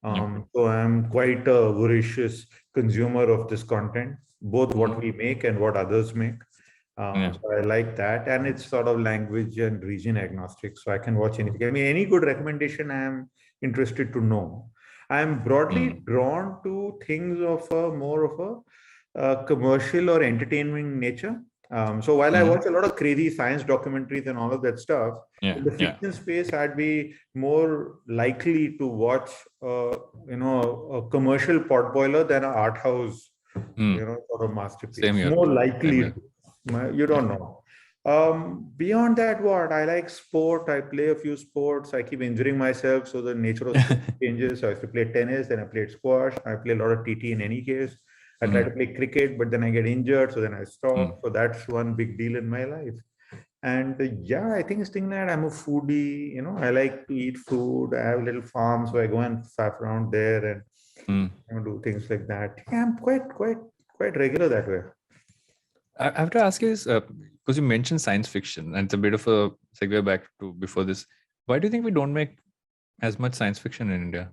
So I'm quite a voracious consumer of this content, both what we make and what others make. So I like that. And it's sort of language and region agnostic. So I can watch anything. I mean, any good recommendation I'm interested to know. I'm broadly drawn to things of a more of a commercial or entertainment nature. So while I watch a lot of crazy science documentaries and all of that stuff, in the fiction space, I'd be more likely to watch, a commercial potboiler than an art house, sort of masterpiece. More likely, you don't know. Beyond that, what I like sport. I play a few sports. I keep injuring myself, so the nature of sport changes. So I used to play tennis, then I played squash. I play a lot of TT in any case. I try to play cricket, but then I get injured, so then I stop. So that's one big deal in my life. And yeah, I think it's thing that I'm a foodie. I like to eat food. I have a little farm, so I go and faff around there and do things like that. Yeah, I'm quite regular that way. I have to ask you is because you mentioned science fiction, and it's a bit of a segue back to before this. Why do you think we don't make as much science fiction in India?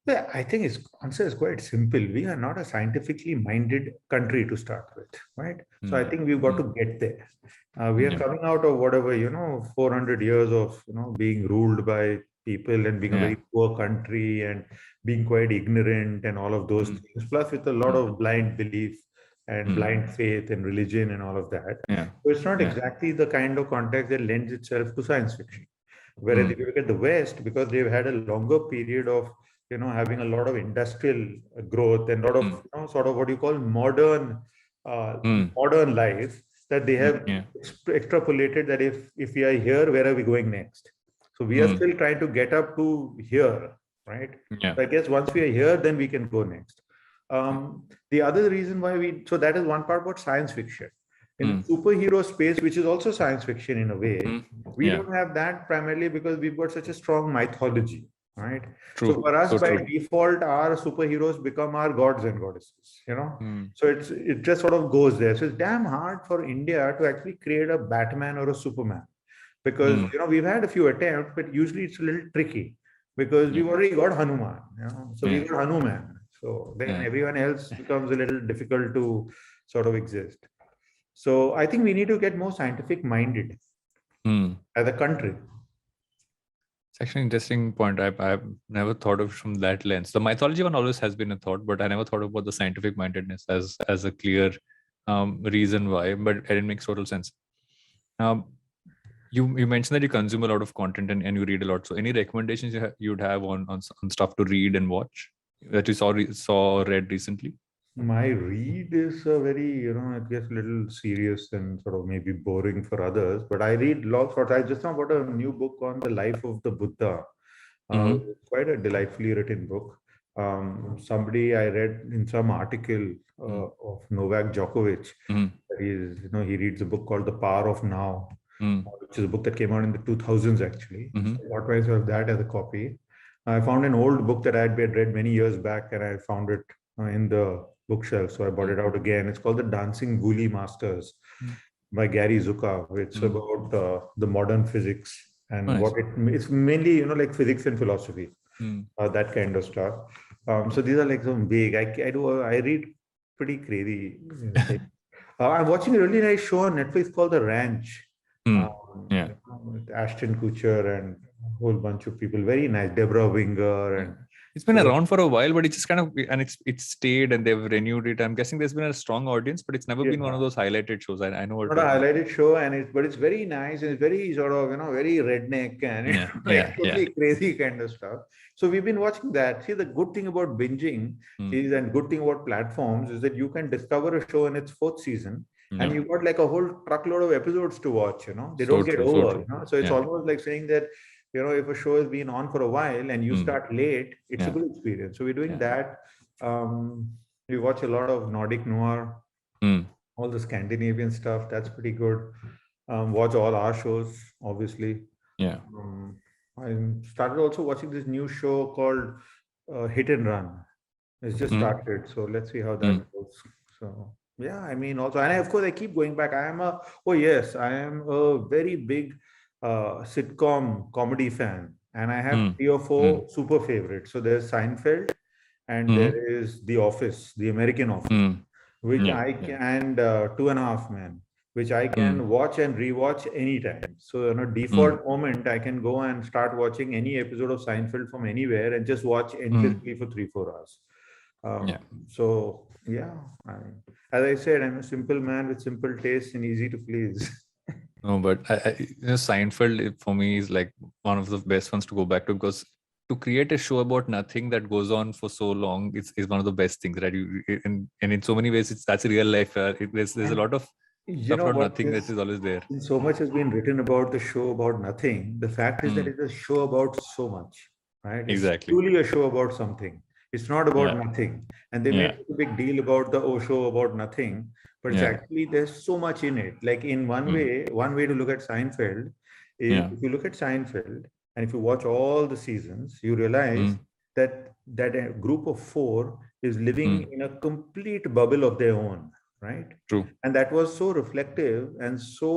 Yeah, I think its answer is quite simple. We are not a scientifically minded country to start with, right? So I think we've got to get there. We are coming out of whatever, 400 years of, being ruled by people and being a very poor country and being quite ignorant and all of those things, plus with a lot of blind belief and blind faith and religion and all of that. So it's not exactly the kind of context that lends itself to science fiction. Whereas if you look at the West, because they've had a longer period of having a lot of industrial growth and a lot of sort of what you call modern life, that they have extrapolated that if we are here, where are we going next? So we are still trying to get up to here, right? So I guess once we are here, then we can go next. The other reason why so that is one part about science fiction. In superhero space, which is also science fiction in a way, we don't have that primarily because we've got such a strong mythology. Right. True. So for us, by default, our superheroes become our gods and goddesses, So it just sort of goes there. So it's damn hard for India to actually create a Batman or a Superman because, we've had a few attempts, but usually it's a little tricky because we've already got Hanuman, So we've got Hanuman. So then everyone else becomes a little difficult to sort of exist. So I think we need to get more scientific minded as a country. It's actually an interesting point. I've never thought of it from that lens. The mythology one always has been a thought, but I never thought about the scientific mindedness as a clear reason why. But it makes total sense. You mentioned that you consume a lot of content and you read a lot. So any recommendations you'd have on stuff to read and watch that you saw or read recently? My read is a very, it gets a little serious and sort of maybe boring for others, but I read lots of, I just now got a new book on the life of the Buddha. Quite a delightfully written book. Somebody I read in some article of Novak Djokovic, he reads a book called The Power of Now, which is a book that came out in the 2000s actually. So I got myself that as a copy. I found an old book that I had read many years back and I found it in the bookshelf, so I bought it out again. It's called The Dancing Goolie Masters by Gary Zukav. It's about the modern physics and it's mainly like physics and philosophy, that kind of stuff. So these are like some big. I read pretty crazy things. I'm watching a really nice show on Netflix called The Ranch. With Ashton Kutcher and a whole bunch of people. Very nice. Deborah Winger and. It's been around for a while, but it's just kind of, and it's stayed and they've renewed it. I'm guessing there's been a strong audience, but it's never been one of those highlighted shows. I know not a highlighted show, but it's very nice and it's very sort of very redneck and totally crazy kind of stuff. So we've been watching that. See, the good thing about binging and good thing about platforms is that you can discover a show in its 4th season. And you've got like a whole truckload of episodes to watch, They don't get over, So it's almost like saying that, if a show has been on for a while and you start late, it's a good experience. So we're doing that. We watch a lot of Nordic noir, all the Scandinavian stuff. That's pretty good. Watch all our shows, obviously. Yeah. I started also watching this new show called Hit and Run. It's just started. So let's see how that goes. So yeah, I mean, also, and of course, I keep going back. I am a very big sitcom comedy fan, and I have 3 or 4 super favorites. So there's Seinfeld, and there is The Office, the American Office, which I can, and 2.5 Men, which I can watch and rewatch anytime. So on a default moment, I can go and start watching any episode of Seinfeld from anywhere and just watch endlessly for 3-4 hours. So yeah, as I said, I'm a simple man with simple tastes and easy to please. No, but Seinfeld for me is like one of the best ones to go back to, because to create a show about nothing that goes on for so long is one of the best things, right? And in so many ways, that's a real life. There's a lot of stuff about nothing that is always there. So much has been written about the show about nothing. The fact is that it's a show about so much, right? Exactly. It's truly a show about something. It's not about Yeah. nothing. And they Yeah. made a big deal about the Osho about nothing, but it's Yeah. actually there's so much in it. Like in one way to look at Seinfeld is Yeah. if you look at Seinfeld and if you watch all the seasons, you realize Mm. that a group of four is living Mm. in a complete bubble of their own, right? True. And that was so reflective and so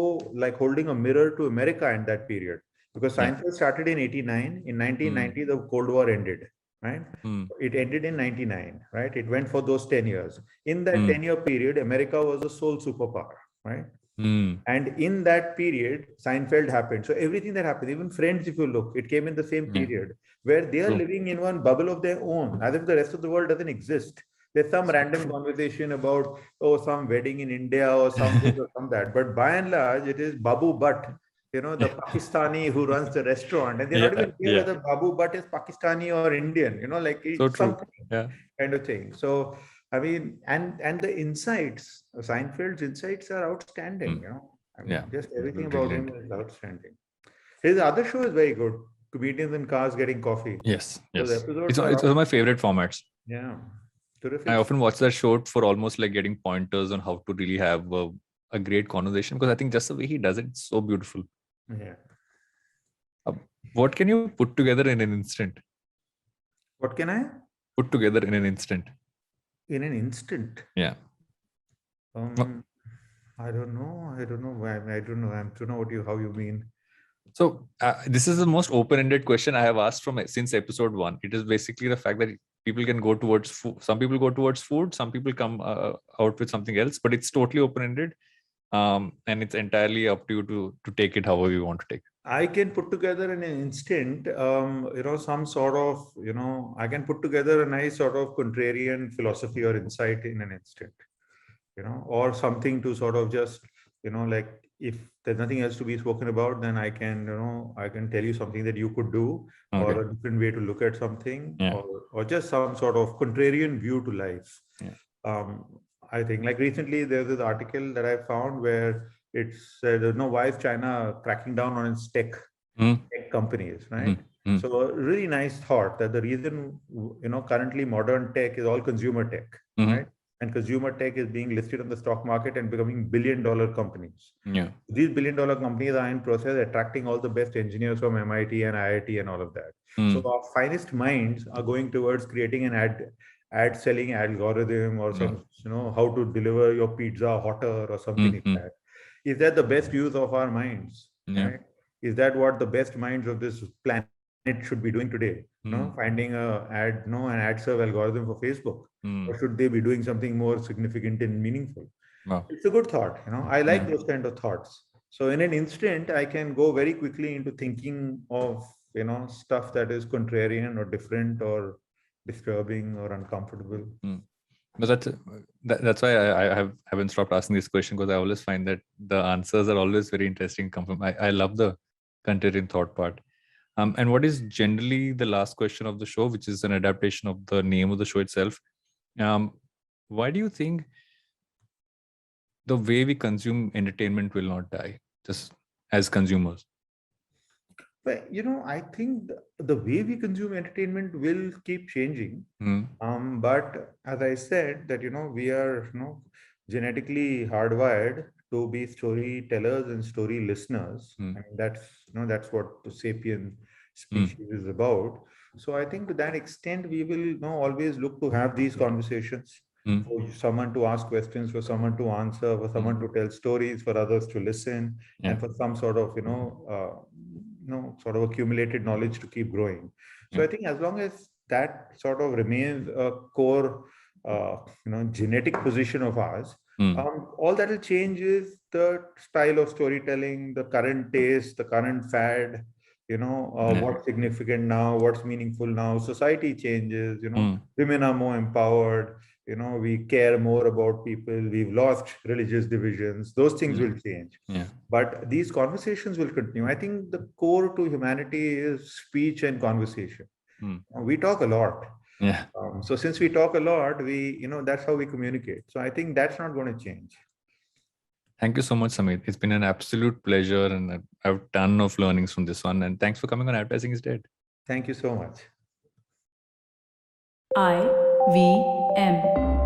like holding a mirror to America in that period. Because Yeah. Seinfeld started in 89. In Mm. 1990, the Cold War ended, right? Mm. It ended in 99, right? It went for those 10 years. In that Mm. 10-year period, America was the sole superpower, right? Mm. And in that period, Seinfeld happened. So everything that happened, even Friends, if you look, it came in the same Yeah. period where they are True. living in one bubble of their own, as if the rest of the world doesn't exist. There's some random conversation about, oh, some wedding in India or some this or some that. But by and large, it is Babu Bhatt, the Pakistani who runs the restaurant. And they're not Yeah. even clear Yeah. whether Babu Bhatt is Pakistani or Indian, like So it's true. something Yeah. kind of thing. So, I mean, and the insights, Seinfeld's insights are outstanding, Mm. I mean, Yeah. just everything about him Brilliant. is outstanding. His other show is very good. Comedians in Cars Getting Coffee. Yes. Those Yes. episodes It's are, one of my favorite formats. yeah, I terrific. often watch that show for almost like getting pointers on how to really have a great conversation, because I think just the way he does it, it's so beautiful. Yeah. Uh, what can you put together in an instant? What can I? Put together in an instant. In an instant. Yeah. I don't know. I don't know. I don't know. I don't know how you mean. So this is the most open-ended question I have asked since episode 1. It is basically the fact that people can go towards food. Some people go towards food. Some people come out with something else. But it's totally open-ended, and it's entirely up to you to take it however you want to take it. I can put together in an instant, some sort of, I can put together a nice sort of contrarian philosophy or insight in an instant, or something to sort of just, like if there's nothing else to be spoken about, then I can tell you something that you could do, Okay. or a different way to look at something, Yeah. or just some sort of contrarian view to life. Yeah. I think like recently there's this article that I found where it said, why is China cracking down on its tech companies, right? So a really nice thought that the reason, currently modern tech is all consumer tech, right? And consumer tech is being listed on the stock market and becoming billion-dollar companies. Yeah. These billion-dollar companies are in process attracting all the best engineers from MIT and IIT and all of that. So our finest minds are going towards creating an ad selling algorithm or some, how to deliver your pizza hotter or something like that. Is that the best use of our minds? Yeah. Right? Is that what the best minds of this planet should be doing today? Finding an ad serve algorithm for Facebook, or should they be doing something more significant and meaningful? Wow. It's a good thought. I like those kind of thoughts. So in an instant, I can go very quickly into thinking of stuff that is contrarian or different or disturbing or uncomfortable. But that's why I haven't stopped asking this question, because I always find that the answers are always very interesting. I love the contrarian thought part. And what is generally the last question of the show, which is an adaptation of the name of the show itself. Why do you think the way we consume entertainment will not die, just as consumers? But I think the way we consume entertainment will keep changing. But as I said, that we are genetically hardwired to be storytellers and story listeners. I mean, that's what the sapient species is about. So I think to that extent, we will always look to have these conversations, for someone to ask questions, for someone to answer, for someone to tell stories, for others to listen, and for some sort of sort of accumulated knowledge to keep growing. So I think as long as that sort of remains a core genetic position of ours, all that will change is the style of storytelling, the current taste, the current fad, what's significant now, what's meaningful now. Society changes, women are more empowered, we care more about people, we've lost religious divisions, those things will change. But these conversations will continue. I think the core to humanity is speech and conversation. We talk a lot. So since we talk a lot, that's how we communicate. So I think that's not going to change. Thank you so much, Sameer. It's been an absolute pleasure, and I have a ton of learnings from this one. And thanks for coming on Advertising is Dead. Thank you so much. I V M.